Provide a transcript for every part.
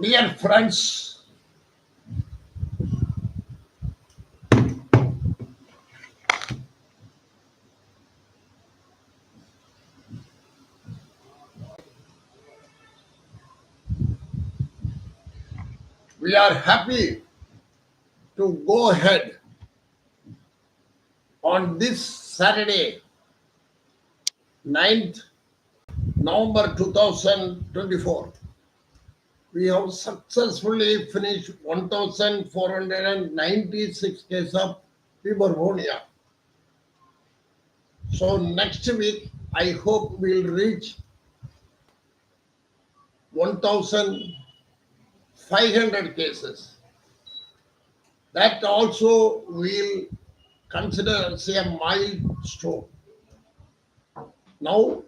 Dear friends, we are happy to go ahead on this Saturday, 9th November 2024. We have successfully finished 1,496 cases of Puberphonia. So next week, I hope we'll reach 1,500 cases. That also we'll consider as a milestone. Now,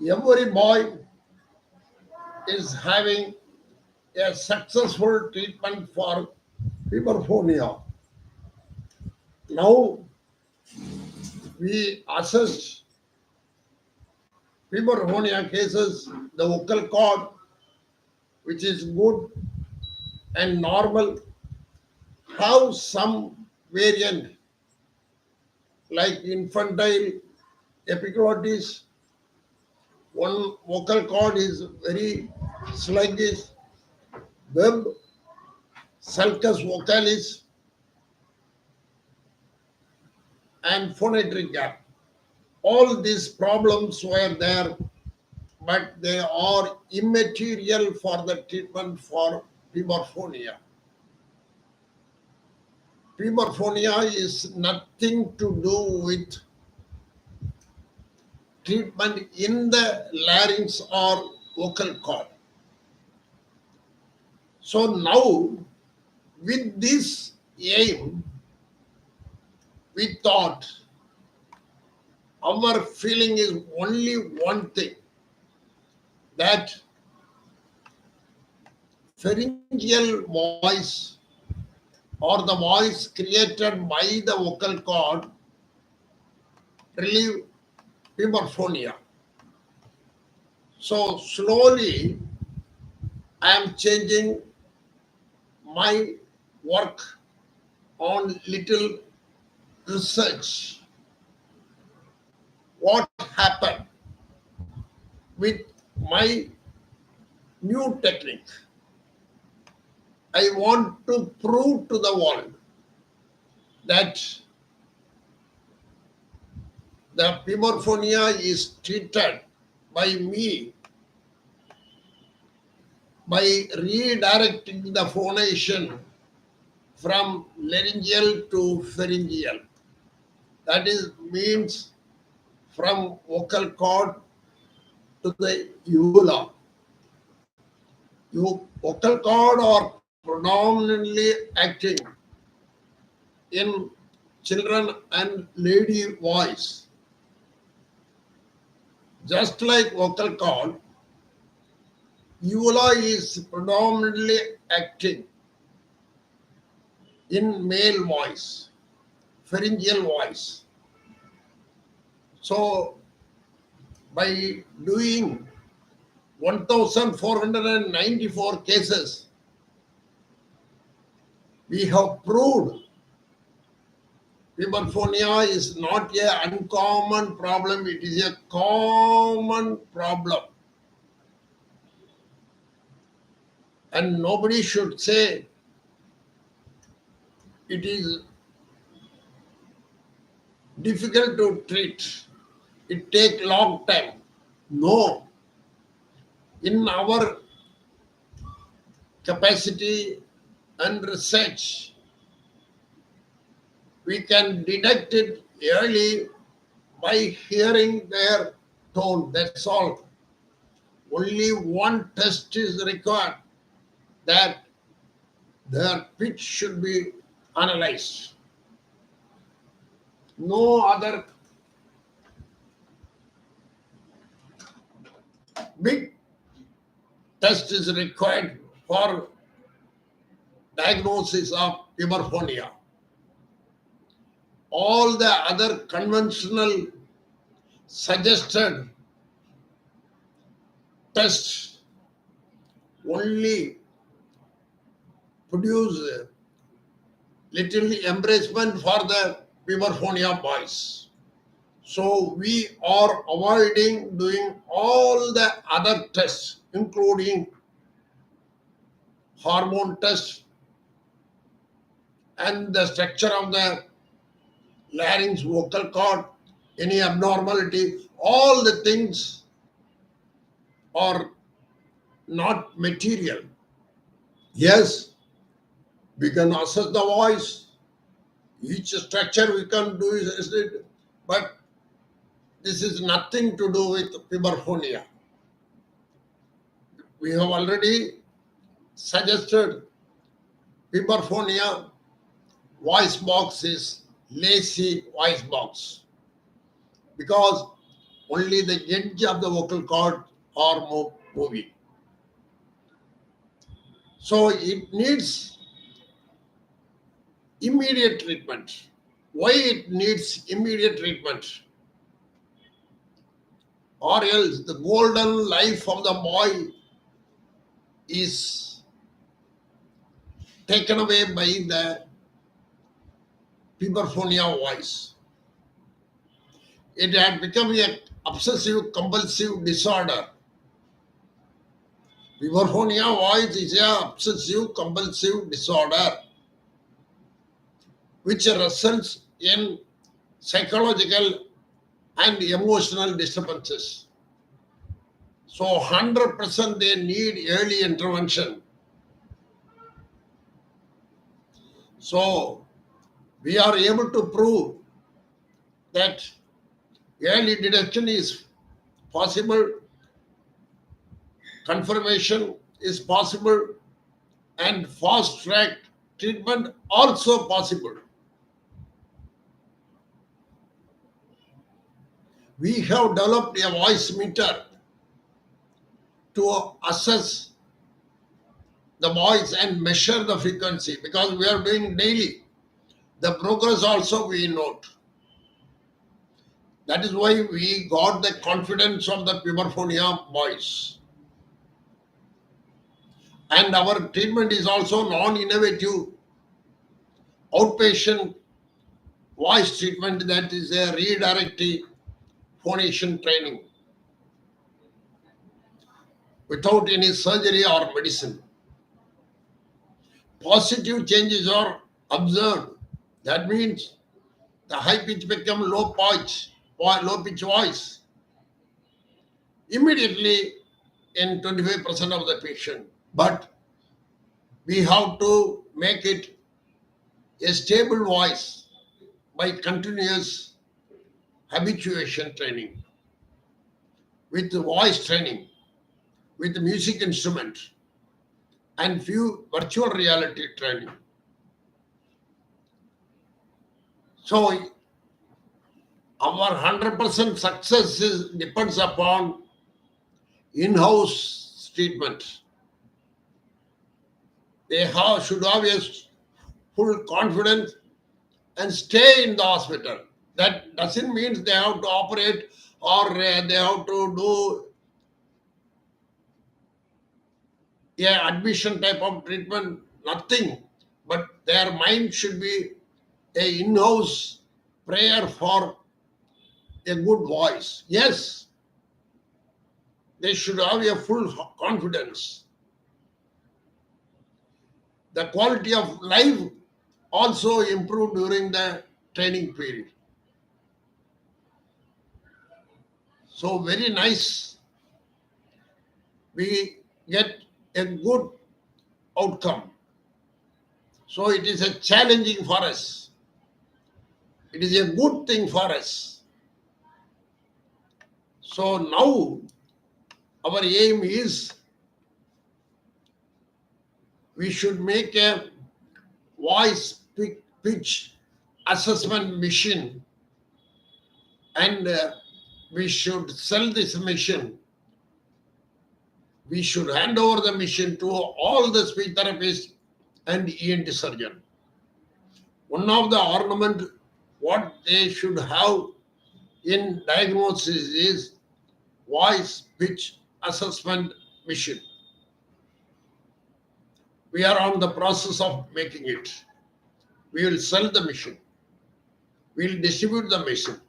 every boy is having a successful treatment for puberphonia. Now, we assess puberphonia cases, the vocal cord, which is good and normal, have some variant like infantile epiglottis. One vocal cord is very sluggish, web, sulcus vocalis, and phonatory gap. All these problems were there, but they are immaterial for the treatment for puberphonia. Puberphonia is nothing to do with treatment in the larynx or vocal cord. So now, with this aim, we thought our feeling is only one thing, that pharyngeal voice or the voice created by the vocal cord relieve puberphonia. So slowly I am changing my work on little research. What happened with my new technique? I want to prove to the world that the puberphonia is treated by me by redirecting the phonation from laryngeal to pharyngeal. That is means from vocal cord to the uvula. Vocal cord are predominantly acting in children and lady voice. Just like vocal cord, uvula is predominantly acting in male voice, pharyngeal voice. So, by doing 1,494 cases, we have proved puberphonia is not an uncommon problem, it is a common problem. And nobody should say it is difficult to treat. It takes long time. No. In our capacity and research, we can detect it early by hearing their tone. That's all. Only one test is required, that their pitch should be analyzed. No other big test is required for diagnosis of puberphonia. All the other conventional suggested tests only produce little embracement for the Puberphonia boys. So we are avoiding doing all the other tests, including hormone tests and the structure of the larynx, vocal cord, any abnormality. All the things are not material. Yes, we can assess the voice. Each structure we can do is it, but this is nothing to do with Puberphonia. We have already suggested Puberphonia voice box is lazy voice box because only the edge of the vocal cord are moving. So it needs immediate treatment. Why it needs immediate treatment? Or else the golden life of the boy is taken away by the Puberphonia voice. It had become an obsessive compulsive disorder. Puberphonia voice is an obsessive compulsive disorder which results in psychological and emotional disturbances. So 100% they need early intervention. So we are able to prove that early detection is possible, confirmation is possible, and fast track treatment also possible. We have developed a voice meter to assess the voice and measure the frequency because we are doing daily. The progress also we note. That is why we got the confidence of the Puberphonia boys. And our treatment is also non-innovative outpatient voice treatment, that is a redirective phonation training without any surgery or medicine. Positive changes are observed. That means the high pitch become low pitch voice immediately in 25% of the patient. But we have to make it a stable voice by continuous habituation training, with voice training, with music instrument, and few virtual reality training. So our 100% success depends upon in-house treatment. They should have a full confidence and stay in the hospital. That doesn't mean they have to operate or they have to do admission type of treatment, nothing. But their mind should be a in-house prayer for a good voice. Yes, they should have a full confidence. The quality of life also improved during the training period. So very nice. We get a good outcome. So it is a challenging for us. It is a good thing for us. So now our aim is we should make a voice pitch assessment machine and we should sell this machine. We should hand over the machine to all the speech therapists and ENT surgeon. One of the ornament what they should have in diagnosis is voice pitch assessment machine. We are on the process of making it. We will sell the machine. We will distribute the machine.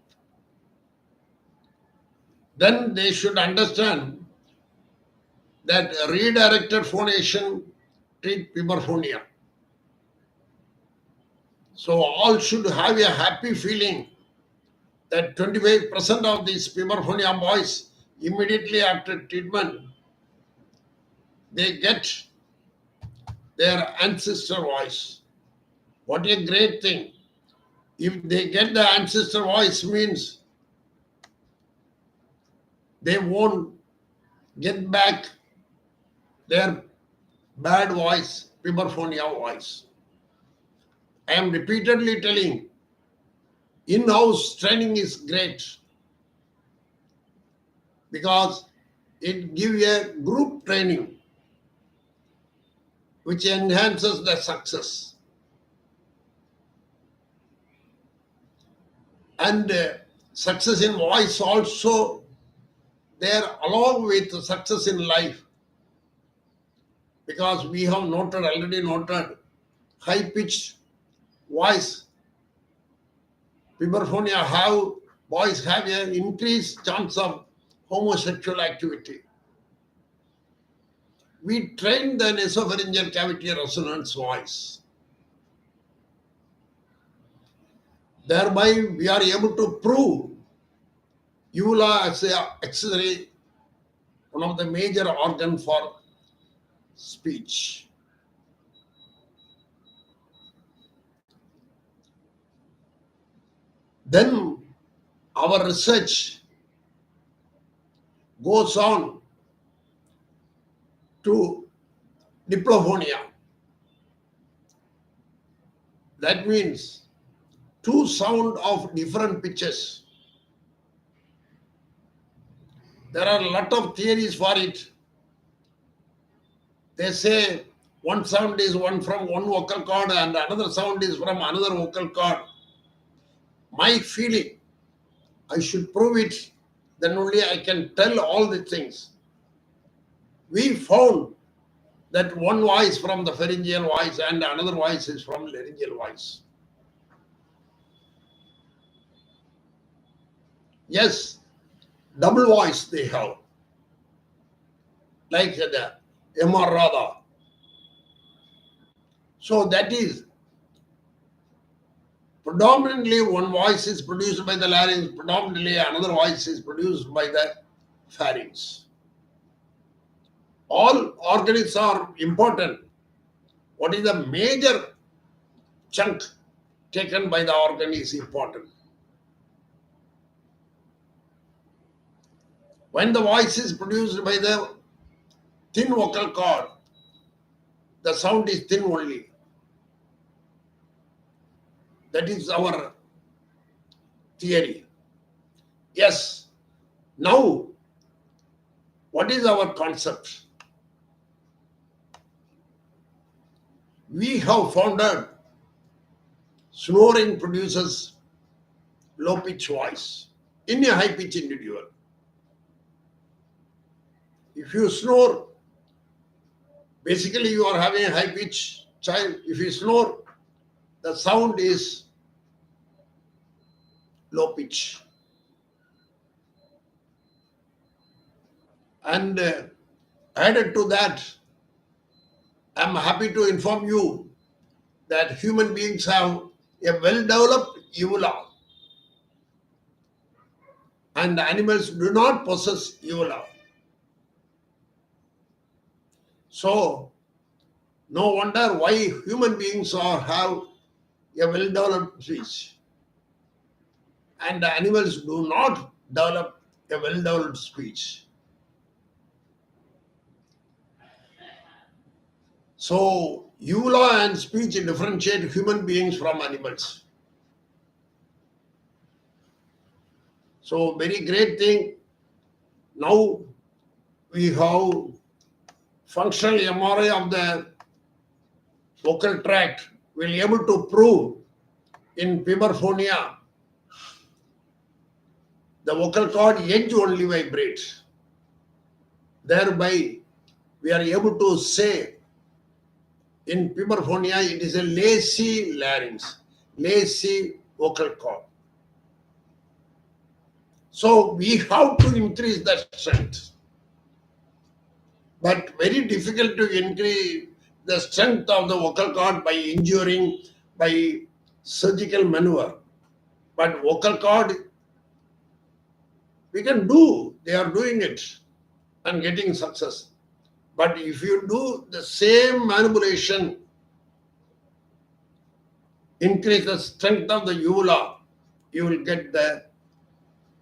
Then they should understand that redirected phonation treat puberphonia. So all should have a happy feeling that 25% of these puberphonia boys immediately after treatment, they get their ancestor voice. What a great thing. If they get the ancestor voice means they won't get back their bad voice, puberphonia voice. I am repeatedly telling, in-house training is great because it gives a group training which enhances the success. And success in voice also there along with success in life, because we have already noted high-pitched voice. Puberphonia boys have an increased chance of homosexual activity. We train the nasopharyngeal cavity resonance voice. Thereby, we are able to prove uvula as an accessory, one of the major organs for speech. Then our research goes on to diplophonia. That means two sound of different pitches. There are a lot of theories for it. They say one sound is one from one vocal cord and another sound is from another vocal cord. My feeling, I should prove it, then only I can tell all the things. We found that one voice from the pharyngeal voice and another voice is from laryngeal voice. Yes, double voice they have, like the M.R. Radha. So that is predominantly one voice is produced by the larynx, predominantly another voice is produced by the pharynx. All organs are important. What is the major chunk taken by the organ is important. When the voice is produced by the thin vocal cord, the sound is thin only. That is our theory. Yes. Now, what is our concept? We have found out snoring produces low-pitch voice in a high-pitch individual. If you snore, basically you are having a high-pitch child. If you snore, the sound is low-pitch. And added to that, I am happy to inform you that human beings have a well-developed uvula and animals do not possess uvula. So, no wonder why human beings have a well-developed speech and animals do not develop a well-developed speech. So, uvula and speech differentiate human beings from animals. So, very great thing. Now, we have functional MRI of the vocal tract. We'll be able to prove in puberphonia, the vocal cord edge only vibrates. Thereby, we are able to say In puberphonia, it is a lacy larynx, lacy vocal cord. So we have to increase that strength. But very difficult to increase the strength of the vocal cord by injuring, by surgical maneuver. But vocal cord, we can do, they are doing it and getting success. But if you do the same manipulation, increase the strength of the uvula, you will get the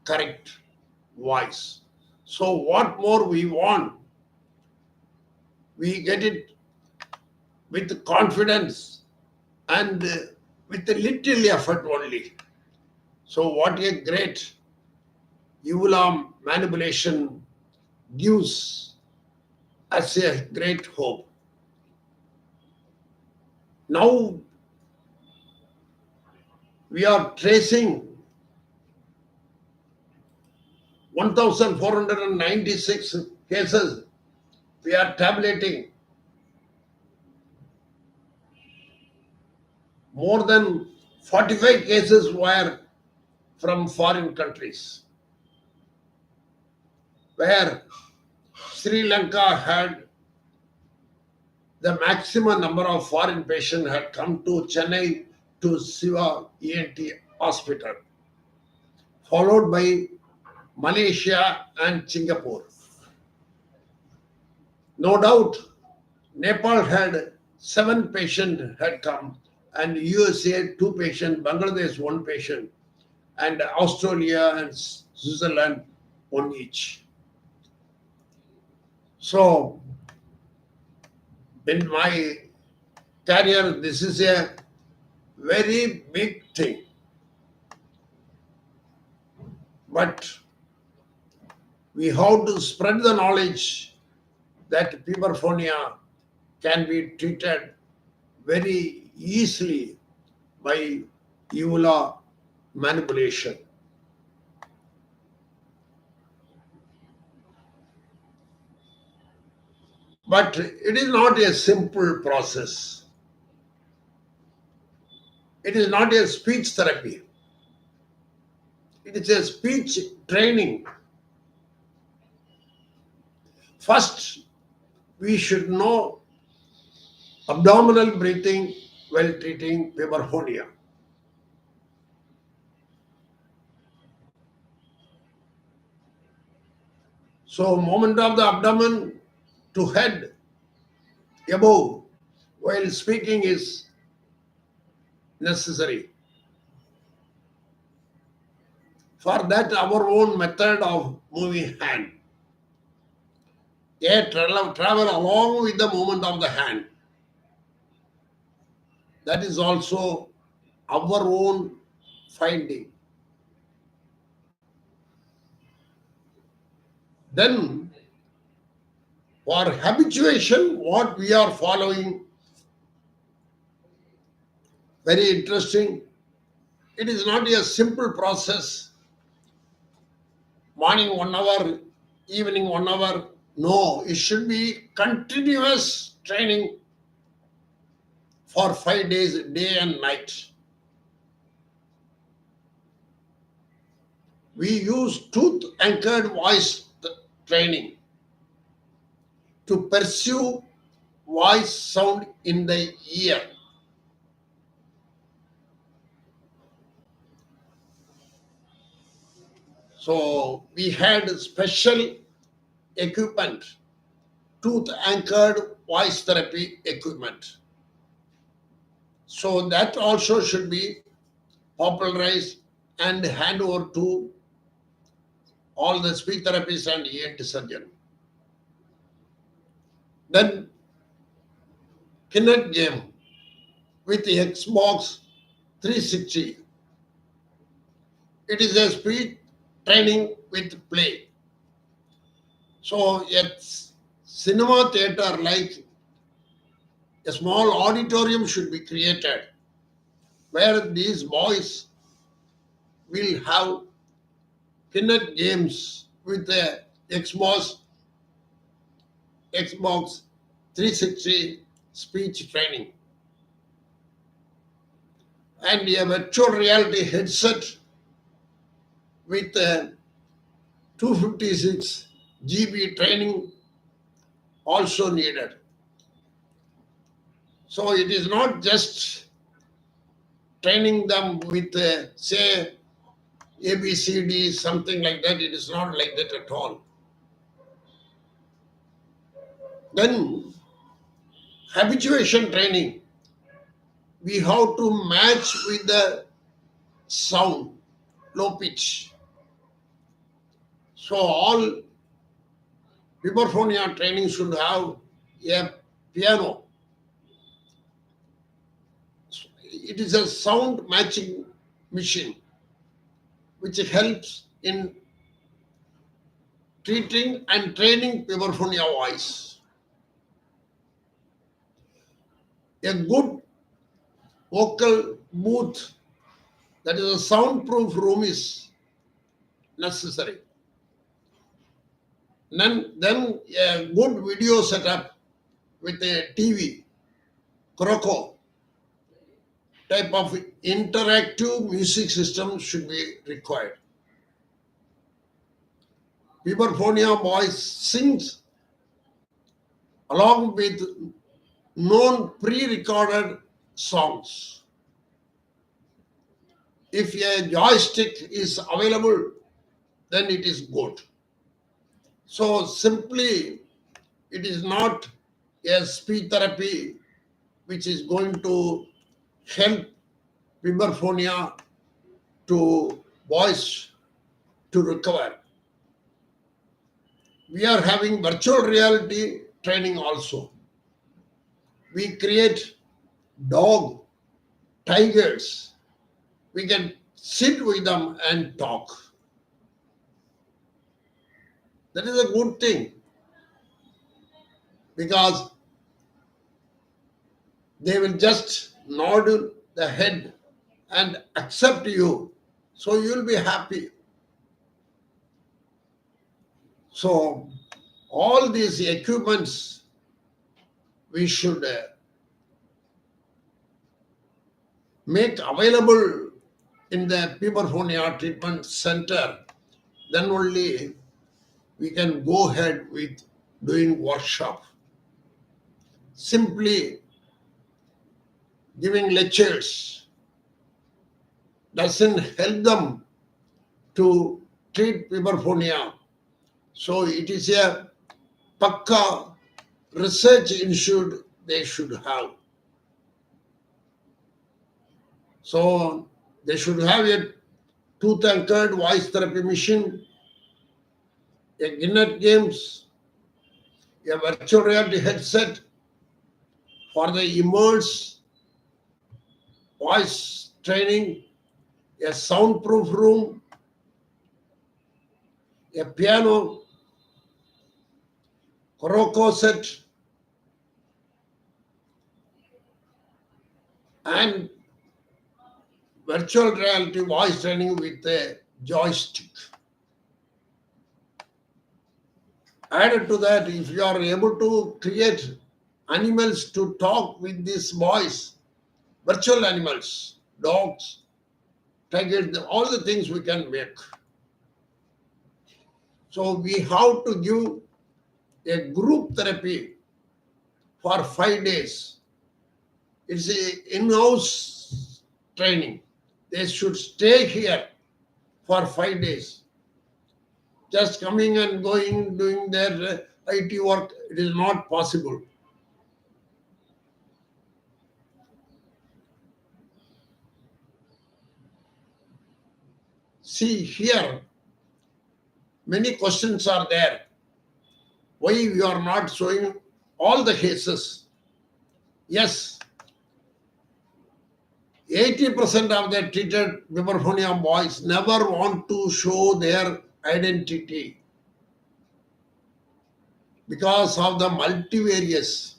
correct voice. So what more we want? We get it with confidence and with a little effort only. So what a great uvula manipulation gives us a great hope. Now we are tracing 1,496 cases. We are tabulating more than 45 cases were from foreign countries, where Sri Lanka had the maximum number of foreign patients had come to Chennai to Siva ENT Hospital, followed by Malaysia and Singapore. No doubt, Nepal had 7 patients had come, and USA 2 patients, Bangladesh 1 patient, and Australia and Switzerland 1 each. So, in my career, this is a very big thing. But we have to spread the knowledge that puberphonia can be treated very easily by uvula manipulation. But it is not a simple process. It is not a speech therapy. It is a speech training. First, we should know abdominal breathing while treating puberphonia. So, movement of the abdomen to head above while speaking is necessary. For that, our own method of moving hand. Air travel along with the movement of the hand. That is also our own finding. Then, for habituation, what we are following, very interesting. It is not a simple process. Morning 1 hour, evening 1 hour. No, it should be continuous training for 5 days, day and night. We use tooth-anchored voice training to pursue voice sound in the ear. So we had special equipment, tooth-anchored voice therapy equipment. So that also should be popularized and hand over to all the speech therapists and ENT surgeon. Then Kinect game with the Xbox 360. It is a speech training with play. So a cinema theater like a small auditorium should be created where these boys will have Kinect games with the Xbox 360 speech training, and a virtual reality headset with 256 GB training also needed. So it is not just training them with, say, ABCD, something like that. It is not like that at all. Then, habituation training, we have to match with the sound, low pitch. So, all Puberphonia training should have a piano. It is a sound matching machine which helps in treating and training Puberphonia voice. A good vocal booth, that is a soundproof room, is necessary. Then a good video setup with a TV, Croco type of interactive music system should be required. Puberphonia voice sings along with known pre-recorded songs. If a joystick is available, then it is good. So simply, it is not a speech therapy which is going to help Puberphonia to voice to recover. We are having virtual reality training also. We create dog, tigers. We can sit with them and talk. That is a good thing because they will just nod the head and accept you. So you will be happy. So all these equipments we should make available in the Puberphonia treatment center. Then only we can go ahead with doing workshop. Simply giving lectures doesn't help them to treat Puberphonia. So it is a pakka research institute they should have. So they should have a tooth anchored voice therapy machine, a Guinness games, a virtual reality headset for the immerse voice training, a soundproof room, a piano, Croco set, and virtual reality voice training with a joystick. Added to that, if you are able to create animals to talk with this voice, virtual animals, dogs, tigers, all the things we can make. So we have to give a group therapy for 5 days. It's a in-house training. They should stay here for 5 days. Just coming and going, doing their IT work, it is not possible. See here, many questions are there. Why you are not showing all the cases? Yes, 80% of the treated Puberphonia boys never want to show their identity because of the multivarious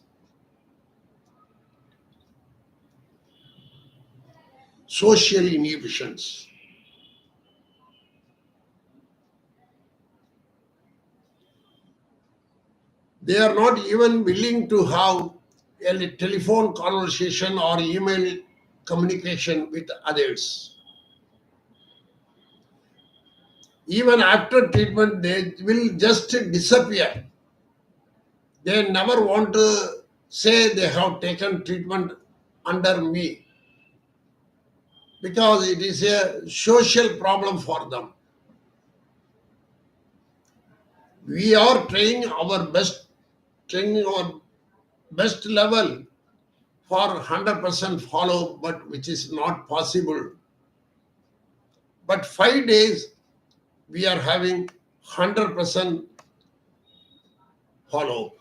social inhibitions. They are not even willing to have a telephone conversation or email communication with others. Even after treatment, they will just disappear. They never want to say they have taken treatment under me because it is a social problem for them. We are training our best level for 100% follow, but which is not possible. But 5 days we are having 100% follow.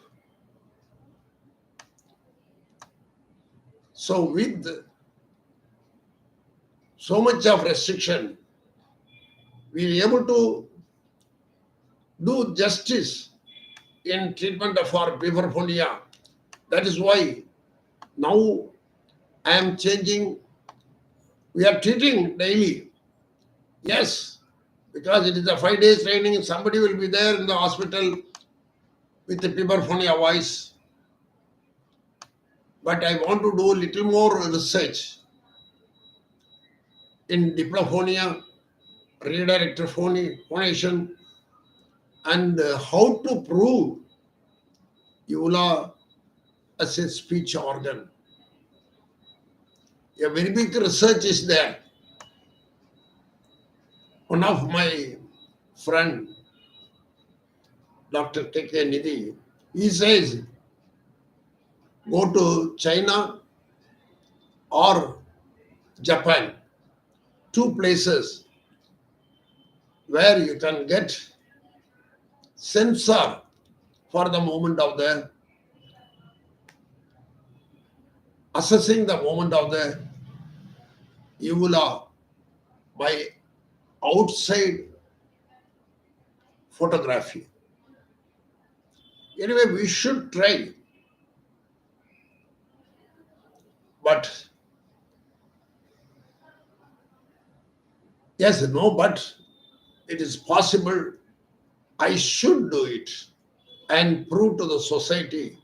So with so much of restriction, we are able to do justice in treatment for Puberphonia. That is why now I am changing. We are treating daily. Yes, because it is a 5 days training. Somebody will be there in the hospital with the Puberphonia voice. But I want to do a little more research in Diplophobia, redirector phonation, and how to prove EULA as a speech organ. A very big research is there. One of my friend, Dr. K.K. Nidhi, he says, go to China or Japan, two places where you can get sensor for the movement of the assessing the movement of the uvula by outside photography. Anyway, we should try, but yes, no, but it is possible. I should do it and prove to the society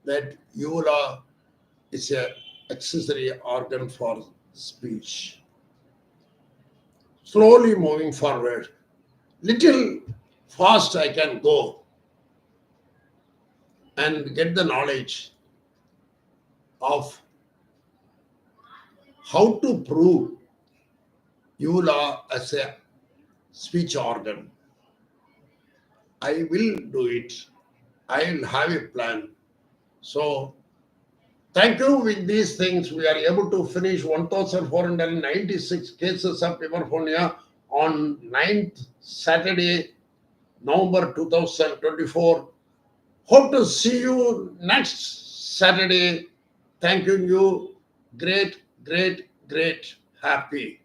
that uvula is a accessory organ for speech. Slowly moving forward, little fast I can go and get the knowledge of how to prove uvula as a speech organ. I will do it. I will have a plan. So thank you. With these things, we are able to finish 1,496 cases of Puberphonia on 9th Saturday, November 2024. Hope to see you next Saturday. Thank you. Great, great, great. Happy.